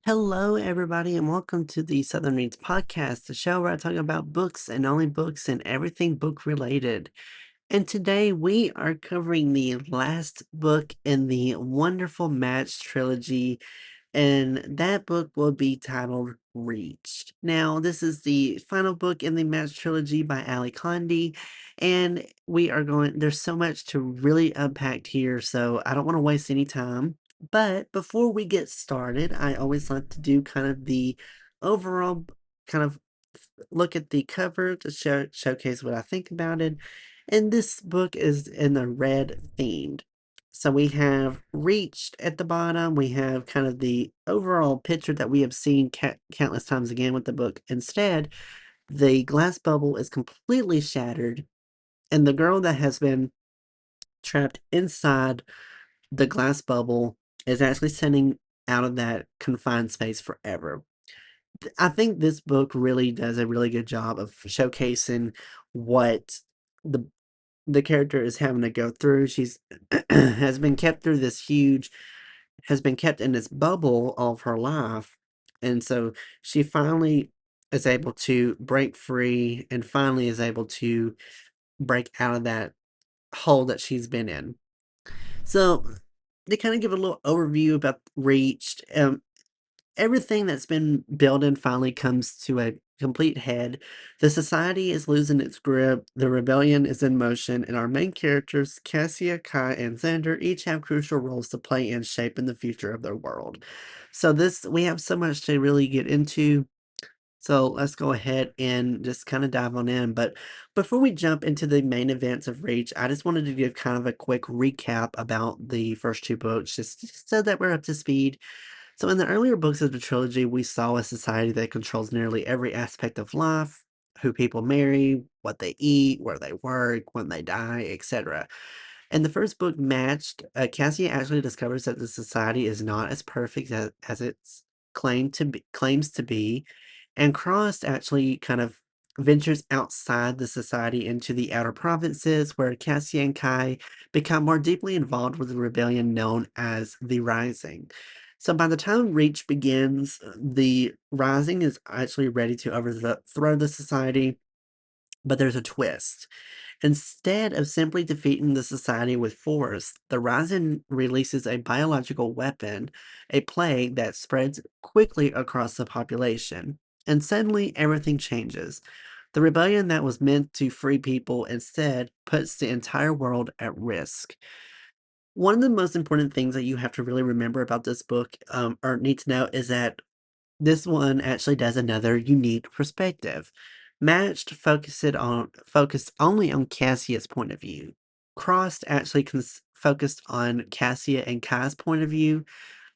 Hello, everybody, and welcome to the Southern Reads Podcast, the show where I talk about books and only books and everything book related. And today we are covering the last book in the wonderful Match trilogy, and that book will be titled Reached. Now, this is the final book in the Match trilogy by Ally Condie, and there's so much to really unpack here, so I don't want to waste any time. But before we get started, I always like to do kind of the overall kind of look at the cover to showcase what I think about it. And this book is in the red themed. So we have reached at the bottom. We have kind of the overall picture that we have seen countless times again with the book. Instead, the glass bubble is completely shattered, and the girl that has been trapped inside the glass bubble is actually sending out of that confined space forever. I think this book really does a really good job of showcasing what the the character is having to go through. She's has been kept through this huge has been kept in this bubble all of her life. And so she finally is able to break free and finally is able to break out of that hole that she's been in. So they kind of give a little overview about Reached. Everything that's been building finally comes to a complete head. The society is losing its grip, the rebellion is in motion, and our main characters, Cassia, Ky, and Xander, each have crucial roles to play in shaping the future of their world. So we have so much to really get into. So let's go ahead and just kind of dive on in. But before we jump into the main events of Reach, I just wanted to give kind of a quick recap about the first two books, just so that we're up to speed. So, in the earlier books of the trilogy, we saw a society that controls nearly every aspect of life: who people marry, what they eat, where they work, when they die, etc. In the first book, Matched, Cassie actually discovers that the society is not as perfect as it's claims to be, and Cross actually kind of ventures outside the society into the outer provinces, where Cassie and Kai become more deeply involved with the rebellion known as the Rising. So by the time Reach begins, the Rising is actually ready to overthrow the society, but there's a twist. Instead of simply defeating the society with force, the Rising releases a biological weapon, a plague that spreads quickly across the population. And suddenly, everything changes. The rebellion that was meant to free people instead puts the entire world at risk. One of the most important things that you have to really remember about this book, or need to know, is that this one actually does another unique perspective. Matched focused only on Cassia's point of view. Crossed actually focused on Cassia and Kai's point of view.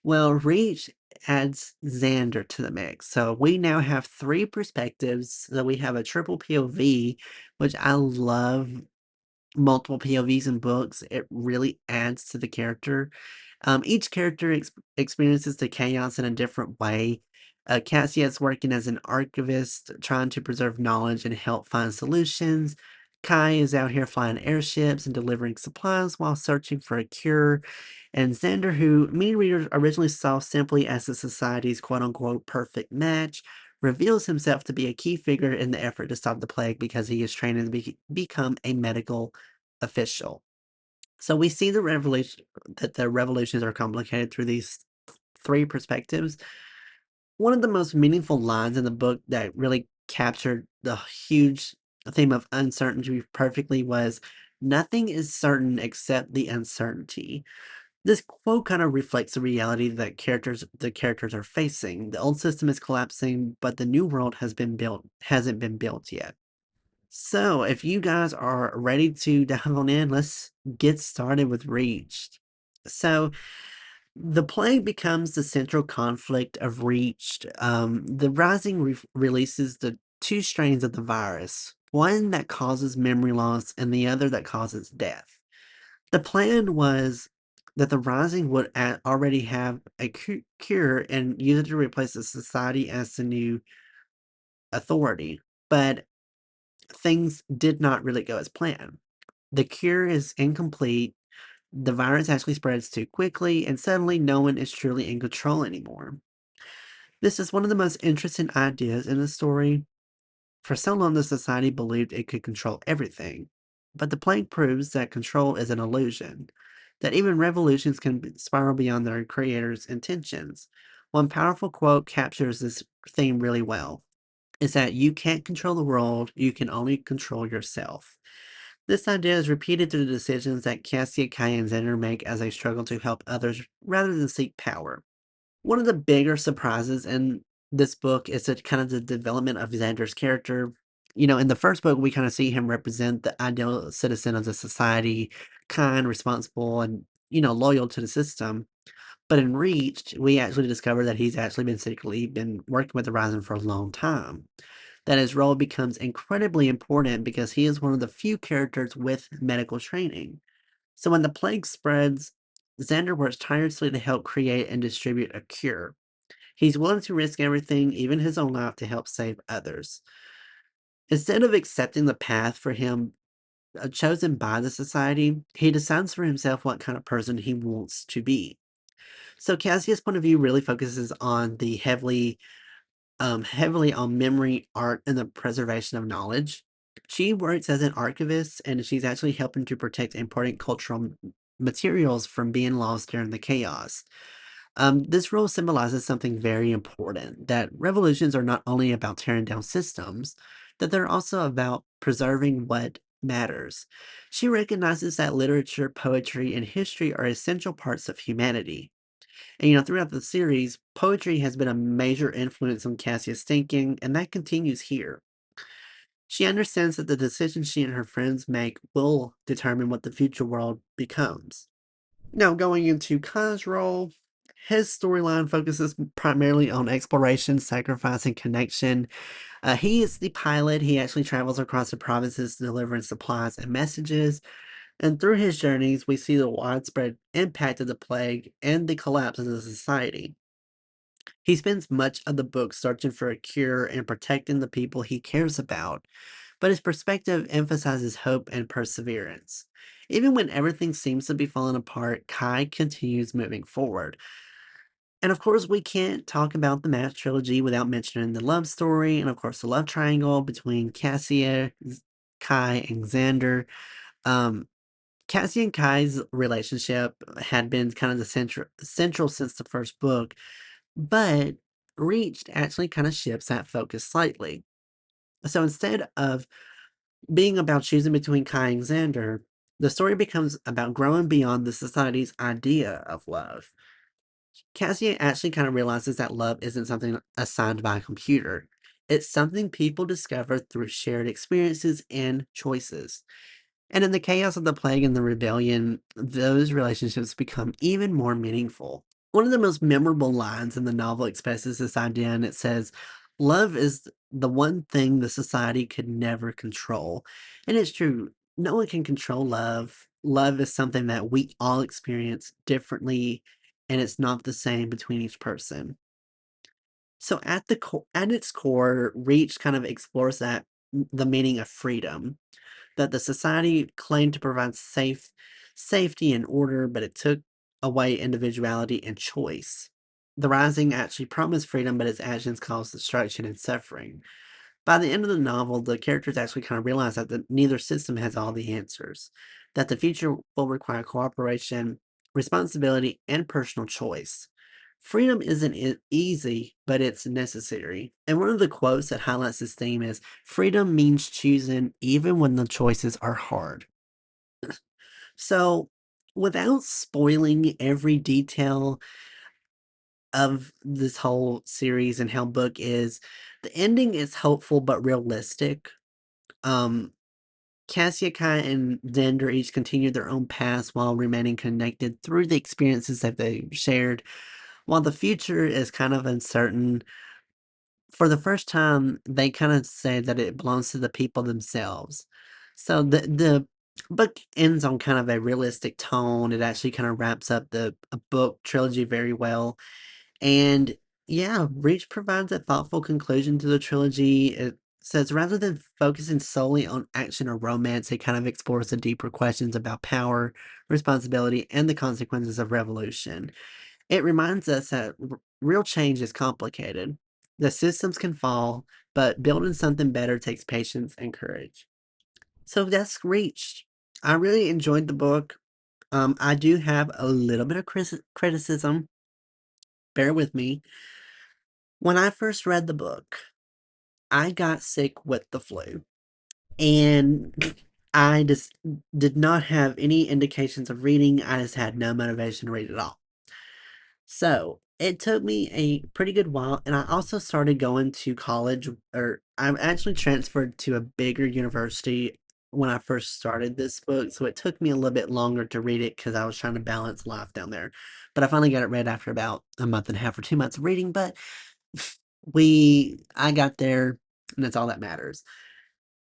Well, Reach adds Xander to the mix. So we now have three perspectives. So we have a triple POV, which I love multiple POVs in books. It really adds to the character. Each character experiences the chaos in a different way. Cassia is working as an archivist, trying to preserve knowledge and help find solutions. Kai is out here flying airships and delivering supplies while searching for a cure. And Xander, who many readers originally saw simply as the society's quote unquote perfect match, reveals himself to be a key figure in the effort to stop the plague because he is training to become a medical official. So we see the revolutions are complicated through these three perspectives. One of the most meaningful lines in the book that really captured the huge theme of uncertainty perfectly was, "Nothing is certain except the uncertainty." This quote kind of reflects the reality that the characters are facing. The old system is collapsing, but the new world hasn't been built yet. So, if you guys are ready to dive on in, let's get started with Reached. So, the plague becomes the central conflict of Reached. The Rising releases the two strains of the virus, one that causes memory loss and the other that causes death. The plan was that the Rising would already have a cure and use it to replace the society as the new authority. But things did not really go as planned. The cure is incomplete, the virus actually spreads too quickly, and suddenly no one is truly in control anymore. This is one of the most interesting ideas in the story. For so long, the society believed it could control everything. But the plague proves that control is an illusion, that even revolutions can spiral beyond their creator's intentions. One powerful quote captures this theme really well is that you can't control the world, you can only control yourself. This idea is repeated through the decisions that Cassia, Ky, and Xander make as they struggle to help others rather than seek power. One of the bigger surprises in this book is that kind of the development of Xander's character. In the first book, we kind of see him represent the ideal citizen of the society, kind, responsible, and loyal to the system. But in Reach, we actually discover that he's actually been secretly been working with the Horizon for a long time. That his role becomes incredibly important because he is one of the few characters with medical training. So when the plague spreads, Xander works tirelessly to help create and distribute a cure. He's willing to risk everything, even his own life, to help save others. Instead of accepting the path for him chosen by the society, he decides for himself what kind of person he wants to be. So Cassia's point of view really focuses on the heavily on memory, art, and the preservation of knowledge. She works as an archivist, and she's actually helping to protect important cultural materials from being lost during the chaos. This role symbolizes something very important, that revolutions are not only about tearing down systems, that they're also about preserving what matters. She recognizes that literature, poetry, and history are essential parts of humanity. And throughout the series, poetry has been a major influence on Cassia's thinking, and that continues here. She understands that the decisions she and her friends make will determine what the future world becomes. Now, going into Kai's role, his storyline focuses primarily on exploration, sacrifice, and connection. He is the pilot. He actually travels across the provinces delivering supplies and messages. And through his journeys, we see the widespread impact of the plague and the collapse of the society. He spends much of the book searching for a cure and protecting the people he cares about, but his perspective emphasizes hope and perseverance. Even when everything seems to be falling apart, Kai continues moving forward. And of course, we can't talk about the Match trilogy without mentioning the love story and, of course, the love triangle between Cassia, Kai, and Xander. Um, Cassie and Kai's relationship had been kind of the central since the first book, but Reached actually kind of shifts that focus slightly. So instead of being about choosing between Kai and Xander, the story becomes about growing beyond the society's idea of love. Cassie actually kind of realizes that love isn't something assigned by a computer. It's something people discover through shared experiences and choices. And in the chaos of the plague and the rebellion, those relationships become even more meaningful. One of the most memorable lines in the novel expresses this idea, and it says, "Love is the one thing the society could never control." And it's true. No one can control love. Love is something that we all experience differently, and it's not the same between each person. So at its core, Reach kind of explores the meaning of freedom, that the society claimed to provide safety and order, but it took away individuality and choice. The Rising actually promised freedom, but its actions caused destruction and suffering. By the end of the novel, the characters actually kind of realize that neither system has all the answers, that the future will require cooperation, responsibility, and personal choice. Freedom isn't easy, but it's necessary. And one of the quotes that highlights this theme is freedom means choosing even when the choices are hard. So, without spoiling every detail of this whole series and how book is, the ending is hopeful but realistic. Um, Cassia, Kai, and Xander each continue their own paths while remaining connected through the experiences that they've shared. While the future is kind of uncertain, for the first time, they kind of say that it belongs to the people themselves. So the book ends on kind of a realistic tone. It actually kind of wraps up the a book trilogy very well. And yeah, Reach provides a thoughtful conclusion to the trilogy. It says rather than focusing solely on action or romance, it kind of explores the deeper questions about power, responsibility, and the consequences of revolution. It reminds us that real change is complicated. The systems can fall, but building something better takes patience and courage. So that's reached. I really enjoyed the book. I do have a little bit of criticism. Bear with me. When I first read the book, I got sick with the flu, and I just did not have any indications of reading. I just had no motivation to read at all. So it took me a pretty good while, and I also started going to college, or I'm actually transferred to a bigger university when I first started this book. So it took me a little bit longer to read it because I was trying to balance life down there. But I finally got it read after about a month and a half or 2 months of reading. But I got there, and that's all that matters.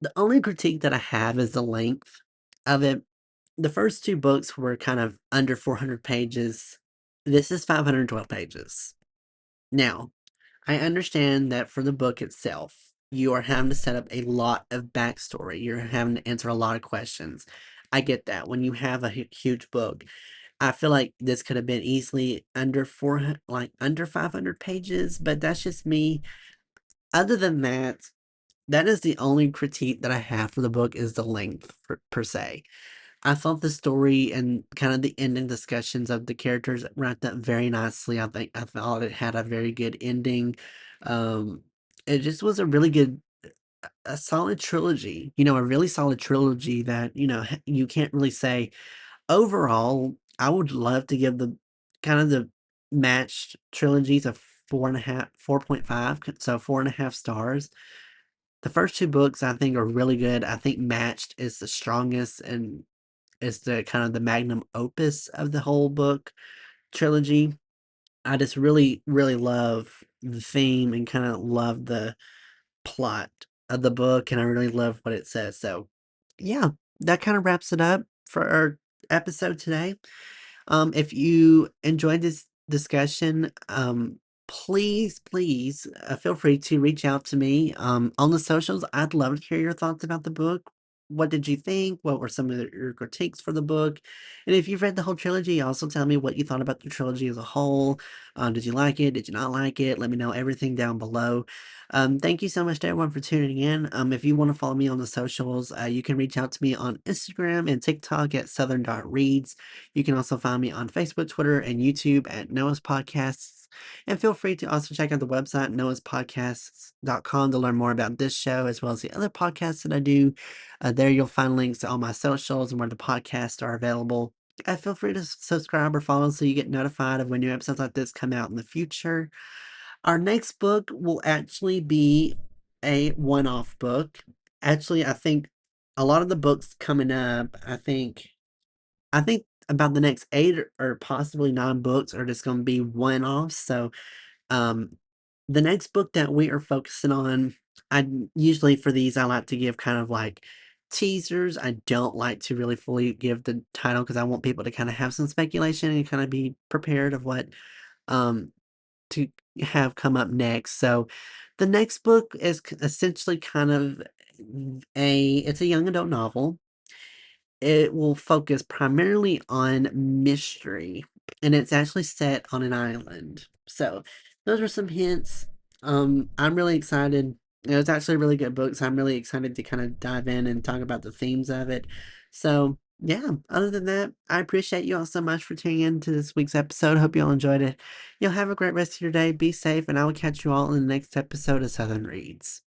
The only critique that I have is the length of it. The first 2 books were kind of under 400 pages. This is 512 pages. Now, I understand that for the book itself, you are having to set up a lot of backstory. You're having to answer a lot of questions. I get that. When you have a huge book, I feel like this could have been easily under 400, like under 500 pages, but that's just me. Other than that, that is the only critique that I have for the book is the length per se. I thought the story and kind of the ending discussions of the characters wrapped up very nicely. I thought it had a very good ending. Um, it just was a really good, a solid trilogy. A really solid trilogy that you can't really say overall. I would love to give the kind of the matched trilogies a 4.5, 4.5, so 4.5 stars. The first 2 books I think are really good. I think Matched is the strongest and is the kind of the magnum opus of the whole book trilogy. I just really, really love the theme and kind of love the plot of the book, and I really love what it says. So, yeah, that kind of wraps it up for our episode today. If you enjoyed this discussion, please, feel free to reach out to me on the socials. I'd love to hear your thoughts about the book. What did you think? What were some of your critiques for the book? And if you've read the whole trilogy, also tell me what you thought about the trilogy as a whole. Did you like it? Did you not like it? Let me know everything down below. Thank you so much to everyone for tuning in. If you want to follow me on the socials, you can reach out to me on Instagram and TikTok at southern.reads. You can also find me on Facebook, Twitter, and YouTube at Noah's Podcasts. And feel free to also check out the website, noahspodcasts.com, to learn more about this show as well as the other podcasts that I do. There you'll find links to all my socials and where the podcasts are available. Feel free to subscribe or follow so you get notified of when new episodes like this come out in the future. Our next book will actually be a one-off book. Actually, I think a lot of the books coming up, I think about the next 8 or possibly 9 books are just gonna be one-offs. So, um, the next book that we are focusing on, I usually for these, I like to give kind of like teasers. I don't like to really fully give the title because I want people to kinda have some speculation and kinda be prepared of what, um, to have come up next. So, the next book is essentially kind of it's a young adult novel. It will focus primarily on mystery, and it's actually set on an island. So, those are some hints. I'm really excited. It's actually a really good book, so I'm really excited to kind of dive in and talk about the themes of it. So, yeah, other than that, I appreciate you all so much for tuning in to this week's episode. Hope you all enjoyed it. You'll have a great rest of your day. Be safe, and I will catch you all in the next episode of Southern Reads.